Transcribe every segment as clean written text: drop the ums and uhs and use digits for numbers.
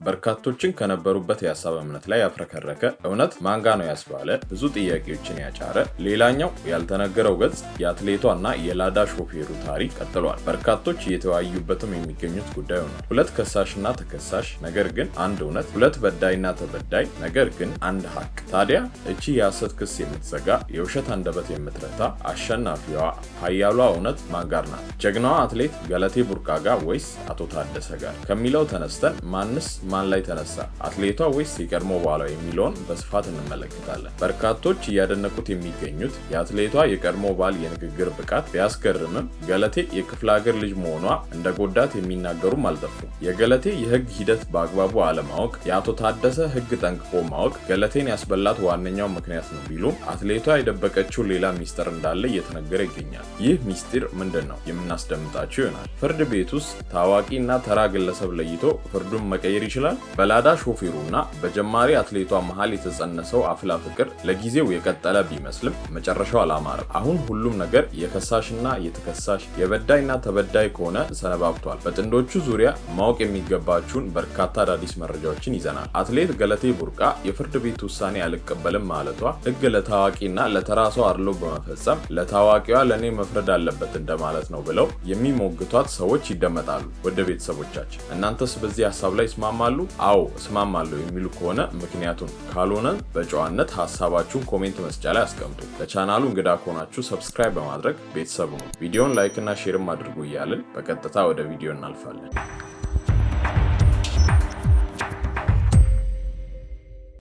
በርካቶችን ከነበሩበት የሐሳብ እምነት ላይ ያፍረከረከ እውነት ማንጋ ነው ያስባለ ብዙ ጥያቄዎችን ያጫረ ሌላኛው ያልተነገረው ገጽ የአትሌቷና የላዳ ሾፌሩ ታሪክ ቀጥሏል። በርካቶች እየተወያዩበትም የሚገኙት ጉዳይ ነው። ሁለት ከሳሽና ተከሳሽ ነገር ግን አንድ እውነት፣ ሁለት በዳይና ተበዳይ ነገር ግን አንድ ሀቅ። ታዲያ እቺ የሐሰት ክስ የምትዘጋ የውሸት አንደበት የምትረታ አሸናፊዋ ኃያሏ እውነት ማን ጋር ናት? ጀግናዋ አትሌት ገለቴ ቡርቃ ጋር ወይስ አቶ ታደሰ ጋር ከሚለው ተነስተን ማንስ ማን ላይ ተነሳ? አትሌቷ ወይስ የቀድሞ ባሏ የሚለውን በስፋት እንመለከታለን። በርካቶች እያደነቁት የሚገኙት የአትሌቷ የቀድሞ ባል የንግግር ብቃት ቢያስገርምም ገለቴ የክፍለ ሀገር ልጅ መሆኗ እንደጎዳት የሚናገሩም አልጠፉም። የገለቴ የህግ ሂደት በአግባቡ አለማወቅ፣ የአቶ ታደሰ ህግ ጠንቅቆ ማወቅ ገለቴን ያስበላት ዋነኛው ምክንያት ነው ቢሉም አትሌቷ የደበቀችው ሌላ ሚስጥር እንዳለ እየተነገረ ይገኛል። ይህ ሚስጥር ምንድን ነው? የምናስደምጣችሁ ይሆናል። ፍርድ ቤት ውስጥ ታዋቂና ተራ ግለሰብ ለይቶ ፍርዱን መቀየር ይችላል? በላዳ ሾፌሩና በጀማሪ አትሌቷ መሃል የተጸነሰው አፍላ ፍቅር ለጊዜው የቀጠለ ቢመስልም መጨረሻው አላማረም። አሁን ሁሉም ነገር የከሳሽና የተከሳሽ የበዳይና ተበዳይ ከሆነ ሰነባብቷል። በጥንዶቹ ዙሪያ ማወቅ የሚገባችሁን በርካታ አዳዲስ መረጃዎችን ይዘናል። አትሌት ገለቴ ቡርቃ የፍርድ ቤት ውሳኔ አልቀበልም ማለቷ ህግ ለታዋቂና ለተራ ሰው አድሎ በመፈጸም ለታዋቂዋ ለኔ መፍረድ አለበት እንደማለት ነው ብለው የሚሞግቷት ሰዎች ይደመጣሉ። ወደ ቤተሰቦቻችን እናንተስ በዚህ ሀሳብ ላይ ይስማማሉ? አዎ እስማማለሁ የሚሉ ከሆነ ምክንያቱን፣ ካልሆነ በጨዋነት ሀሳባችሁን ኮሜንት መስጫ ላይ አስቀምጡ። ለቻናሉ እንግዳ ከሆናችሁ ሰብስክራይብ በማድረግ ቤተሰቡ ነው። ቪዲዮን ላይክ እና ሼርም አድርጉ እያልን በቀጥታ ወደ ቪዲዮ እናልፋለን።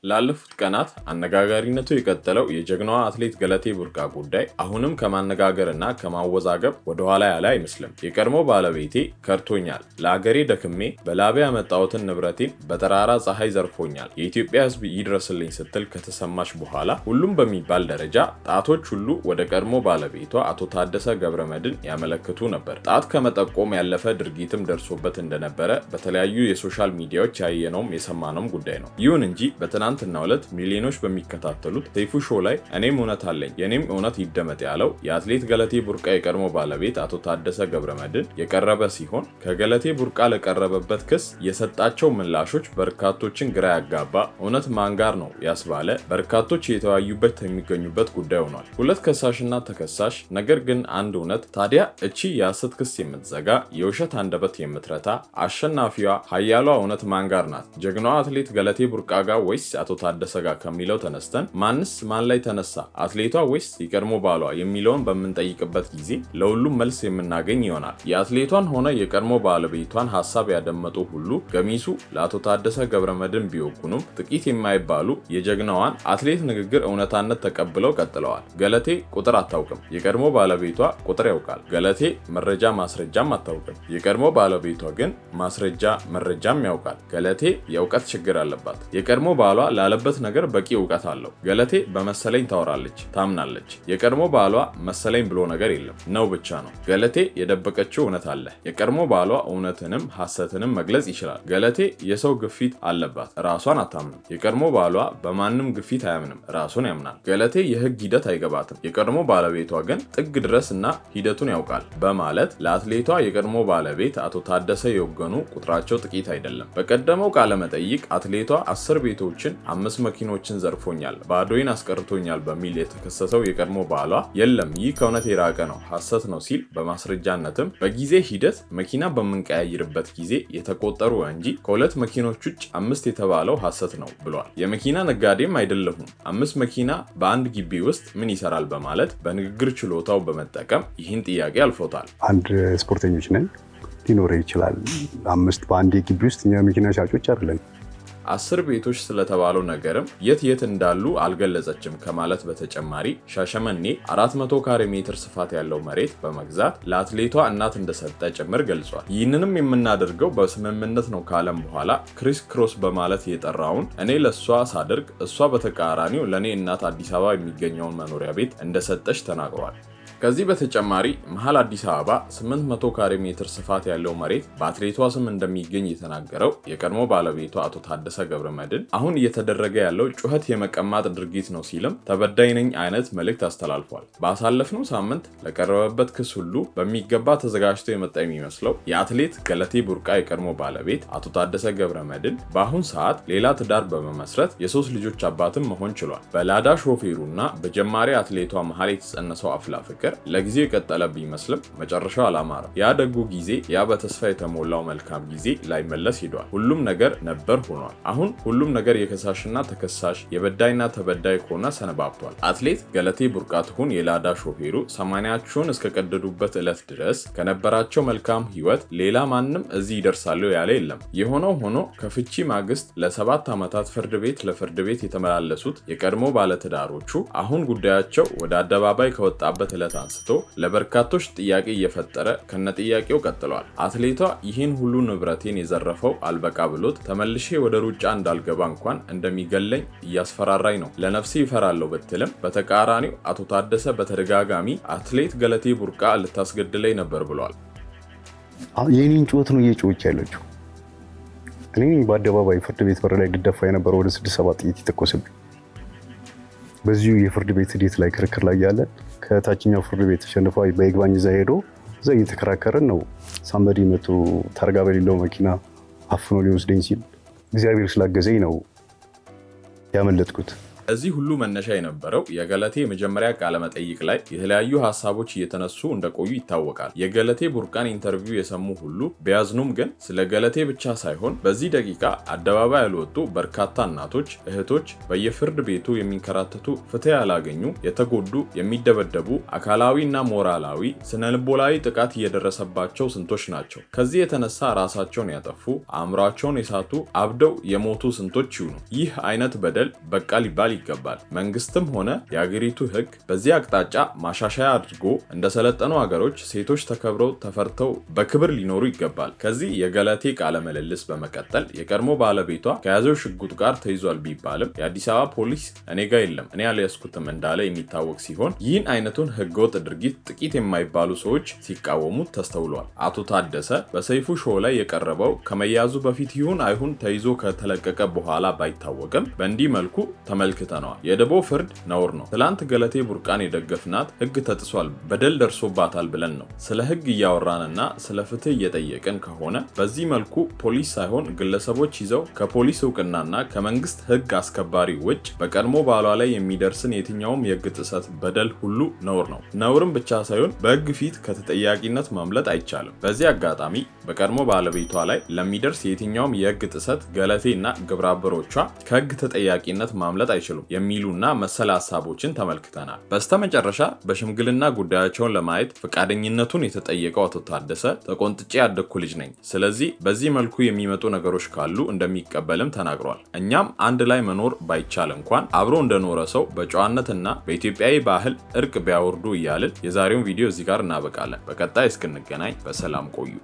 ላለፉት ቀናት አነጋጋሪነቱ የቀጠለው የጀግናዋ አትሌት ገለቴ ቡርቃ ጉዳይ አሁንም ከማነጋገርና ከማወዛገብ ወደ ኋላ ያለ አይመስልም። የቀድሞ ባለቤቴ ከርቶኛል፣ ለአገሬ ደክሜ በላቤ ያመጣሁትን ንብረቴን በጠራራ ፀሐይ ዘርፎኛል፣ የኢትዮጵያ ሕዝብ ይድረስልኝ ስትል ከተሰማች በኋላ ሁሉም በሚባል ደረጃ ጣቶች ሁሉ ወደ ቀድሞ ባለቤቷ አቶ ታደሰ ገብረመድህን ያመለክቱ ነበር። ጣት ከመጠቆም ያለፈ ድርጊትም ደርሶበት እንደነበረ በተለያዩ የሶሻል ሚዲያዎች ያየነውም የሰማነውም ጉዳይ ነው። ይሁን እንጂ በትናንትናው ዕለት ሚሊዮኖች በሚከታተሉት ሰይፉ ሾው ላይ እኔም እውነት አለኝ የኔም እውነት ይደመጥ ያለው የአትሌት ገለቴ ቡርቃ የቀድሞ ባለቤት አቶ ታደሰ ገብረመድህን የቀረበ ሲሆን ከገለቴ ቡርቃ ለቀረበበት ክስ የሰጣቸው ምላሾች በርካቶችን ግራ ያጋባ እውነት ማን ጋር ነው ያስባለ በርካቶች የተወያዩበት የሚገኙበት ጉዳይ ሆኗል። ሁለት ከሳሽና ተከሳሽ ነገር ግን አንድ እውነት። ታዲያ እቺ የሐሰት ክስ የምትዘጋ የውሸት አንደበት የምትረታ አሸናፊዋ ኃያሏ እውነት ማን ጋር ናት? ጀግናዋ አትሌት ገለቴ ቡርቃ ጋር ወይስ አቶ ታደሰ ጋር ከሚለው ተነስተን ማንስ ማን ላይ ተነሳ? አትሌቷ ወይስ የቀድሞ ባሏ የሚለውን በምንጠይቅበት ጊዜ ለሁሉም መልስ የምናገኝ ይሆናል። የአትሌቷን ሆነ የቀድሞ ባለቤቷን ሐሳብ ያደመጡ ሁሉ ገሚሱ ለአቶ ታደሰ ገብረመድህን ቢወኩኑም ጥቂት የማይባሉ የጀግናዋን አትሌት ንግግር እውነታነት ተቀብለው ቀጥለዋል። ገለቴ ቁጥር አታውቅም፣ የቀድሞ ባለቤቷ ቁጥር ያውቃል። ገለቴ መረጃ ማስረጃም አታውቅም፣ የቀድሞ ባለቤቷ ግን ማስረጃ መረጃም ያውቃል። ገለቴ የእውቀት ችግር አለባት፣ የቀድሞ ባሏ ላለበት ነገር በቂ እውቀት አለው። ገለቴ በመሰለኝ ታወራለች፣ ታምናለች። የቀድሞ ባሏ መሰለኝ ብሎ ነገር የለም ነው ብቻ ነው። ገለቴ የደበቀችው እውነት አለ። የቀድሞ ባሏ እውነትንም ሐሰትንም መግለጽ ይችላል። ገለቴ የሰው ግፊት አለባት፣ ራሷን አታምንም። የቀድሞ ባሏ በማንም ግፊት አያምንም፣ ራሱን ያምናል። ገለቴ የህግ ሂደት አይገባትም። የቀድሞ ባለቤቷ ግን ጥግ ድረስ እና ሂደቱን ያውቃል በማለት ለአትሌቷ የቀድሞ ባለቤት አቶ ታደሰ የወገኑ ቁጥራቸው ጥቂት አይደለም። በቀደመው ቃለ መጠይቅ አትሌቷ 10 ቤቶችን 5 መኪኖችን ዘርፎኛል፣ ባዶይን አስቀርቶኛል በሚል የተከሰሰው የቀድሞ ባሏ የለም ይህ ከእውነት የራቀ ነው፣ ሐሰት ነው ሲል በማስረጃነትም በጊዜ ሂደት መኪና በምንቀያይርበት ጊዜ የተቆጠሩ እንጂ ከ2 መኪኖች ውጭ 5 የተባለው ሐሰት ነው ብሏል። የመኪና ነጋዴም አይደለሁም፣ 5 መኪና በአንድ ግቢ ውስጥ ምን ይሰራል በማለት በንግግር ችሎታው በመጠቀም ይህን ጥያቄ አልፎታል። አንድ ስፖርተኞች ነን፣ ሊኖር ይችላል 5 በአንድ ግቢ ውስጥ እኛ መኪና ሻጮች አይደለም። 10 ቤቶች ስለተባለው ነገርም የት እንዳሉ አልገለጸችም ከማለት በተጨማሪ ሻሸመኔ 400 ካሬ ሜትር ስፋት ያለው መሬት በመግዛት ለአትሌቷ እናት እንደሰጠ ጭምር ገልጿል። ይህንንም የምናደርገው በስምምነት ነው ካለም በኋላ ክሪስ ክሮስ በማለት የጠራውን እኔ ለሷ ሳደርግ እሷ በተቃራኒው ለኔ እናት አዲስ አበባ የሚገኘውን መኖሪያ ቤት እንደሰጠች ተናግሯል። ከዚህ በተጨማሪ መሃል አዲስ አበባ 800 ካሬ ሜትር ስፋት ያለው መሬት በአትሌቷ ስም እንደሚገኝ የተናገረው የቀድሞ ባለቤቷ አቶ ታደሰ ገብረመድህን አሁን እየተደረገ ያለው ጩኸት የመቀማጥ ድርጊት ነው ሲልም ተበዳይ ነኝ አይነት መልእክት አስተላልፏል። ባሳለፍነው ሳምንት ለቀረበበት ክስ ሁሉ በሚገባ ተዘጋጅቶ የመጣ የሚመስለው የአትሌት ገለቴ ቡርቃ የቀድሞ ባለቤት አቶ ታደሰ ገብረመድህን በአሁን ሰዓት ሌላ ትዳር በመመስረት የ3 ልጆች አባትም መሆን ችሏል። በላዳ ሾፌሩና በጀማሪ አትሌቷ መሃል የተጸነሰው አፍላ ፍቅር ለጊዜው የቀጠለ ቢመስልም መጨረሻው አላማረም። ያ ደጉ ጊዜ፣ ያ በተስፋ የተሞላው መልካም ጊዜ ላይመለስ ሄዷል። ሁሉም ነገር ነበር ሆኗል። አሁን ሁሉም ነገር የከሳሽና ተከሳሽ የበዳይና ተበዳይ ከሆነ ሰነባብቷል። አትሌት ገለቴ ቡርቃ ትሁን የላዳ ሾፌሩ 80ዎቹን እስከቀደዱበት ዕለት ድረስ ከነበራቸው መልካም ህይወት ሌላ ማንም እዚህ ይደርሳሉ ያለ የለም። የሆነው ሆኖ ከፍቺ ማግስት ለ7 ዓመታት ለፍርድ ቤት የተመላለሱት የቀድሞ ባለትዳሮቹ አሁን ጉዳያቸው ወደ አደባባይ ከወጣበት ዕለት አንስቶ ለበርካቶች ጥያቄ እየፈጠረ ከነጥያቄው ቀጥሏል። አትሌቷ ይህን ሁሉ ንብረቴን የዘረፈው አልበቃ ብሎት ተመልሼ ወደ ሩጫ እንዳልገባ እንኳን እንደሚገለኝ እያስፈራራኝ ነው፣ ለነፍሴ ይፈራለሁ ብትልም በተቃራኒው አቶ ታደሰ በተደጋጋሚ አትሌት ገለቴ ቡርቃ ልታስገድለኝ ነበር ብሏል። የኔን ጩኸት ነው እየጮኸች ያለችው። እኔ በአደባባይ ፍርድ ቤት በር ላይ ድደፋ የነበረው ወደ 6-7 ጥይት የተኮሰብኝ። በዚሁ የፍርድ ቤት ሂደት ላይ ክርክር ላይ ያለ ከታችኛው ፍርድ ቤት ተሸንፎ በይግባኝ እዛ ሄዶ እዛ እየተከራከረን ነው። ሳምበዲ መቶ ታርጋ በሌለው መኪና አፍኖ ሊወስደኝ ሲል እግዚአብሔር ስላገዘኝ ነው ያመለጥኩት። እዚህ ሁሉ መነሻ የነበረው የገለቴ የመጀመሪያ ቃለ መጠይቅ ላይ የተለያዩ ሀሳቦች እየተነሱ እንደቆዩ ይታወቃል። የገለቴ ቡርቃን ኢንተርቪው የሰሙ ሁሉ ቢያዝኑም ግን ስለ ገለቴ ብቻ ሳይሆን በዚህ ደቂቃ አደባባይ ያልወጡ በርካታ እናቶች፣ እህቶች በየፍርድ ቤቱ የሚንከራተቱ ፍትህ ያላገኙ፣ የተጎዱ፣ የሚደበደቡ፣ አካላዊና ሞራላዊ ስነልቦናዊ ጥቃት እየደረሰባቸው ስንቶች ናቸው። ከዚህ የተነሳ ራሳቸውን ያጠፉ፣ አእምሯቸውን የሳቱ፣ አብደው የሞቱ ስንቶች ይሁኑ። ይህ አይነት በደል በቃ ሊባል ይገባል። መንግስትም ሆነ የአገሪቱ ህግ በዚህ አቅጣጫ ማሻሻያ አድርጎ እንደሰለጠኑ ሀገሮች ሴቶች ተከብረው ተፈርተው በክብር ሊኖሩ ይገባል። ከዚህ የገለቴ ቃለ ምልልስ በመቀጠል የቀድሞ ባለቤቷ ከያዘው ሽጉጥ ጋር ተይዟል ቢባልም የአዲስ አበባ ፖሊስ እኔ ጋር የለም እኔ አልያዝኩትም እንዳለ የሚታወቅ ሲሆን ይህን አይነቱን ህገወጥ ድርጊት ጥቂት የማይባሉ ሰዎች ሲቃወሙት ተስተውሏል። አቶ ታደሰ በሰይፉ ሾው ላይ የቀረበው ከመያዙ በፊት ይሁን አይሁን ተይዞ ከተለቀቀ በኋላ ባይታወቅም በእንዲህ መልኩ ተመልክተነዋል። የደቦ ፍርድ ነውር ነው። ትላንት ገለቴ ቡርቃን የደገፍናት ህግ ተጥሷል፣ በደል ደርሶባታል ብለን ነው ስለ ህግ እያወራንና ስለ ፍትህ እየጠየቅን ከሆነ በዚህ መልኩ ፖሊስ ሳይሆን ግለሰቦች ይዘው ከፖሊስ እውቅናና ከመንግስት ህግ አስከባሪ ውጭ በቀድሞ ባሏ ላይ የሚደርስን የትኛውም የህግ ጥሰት በደል ሁሉ ነውር ነው። ነውርም ብቻ ሳይሆን በህግ ፊት ከተጠያቂነት ማምለጥ አይቻልም። በዚህ አጋጣሚ በቀድሞ ባለቤቷ ላይ ለሚደርስ የትኛውም የህግ ጥሰት ገለቴና ግብረአበሮቿ ከህግ ተጠያቂነት ማምለጥ አይችሉም የሚሉና መሰል ሀሳቦችን ተመልክተናል። በስተመጨረሻ በሽምግልና ጉዳያቸውን ለማየት ፈቃደኝነቱን የተጠየቀው አቶ ታደሰ ተቆንጥጬ ያደግኩ ልጅ ነኝ፣ ስለዚህ በዚህ መልኩ የሚመጡ ነገሮች ካሉ እንደሚቀበልም ተናግሯል። እኛም አንድ ላይ መኖር ባይቻል እንኳን አብሮ እንደኖረ ሰው በጨዋነትና በኢትዮጵያዊ ባህል እርቅ ቢያወርዱ እያልን የዛሬውን ቪዲዮ እዚህ ጋር እናበቃለን። በቀጣይ እስክንገናኝ በሰላም ቆዩ።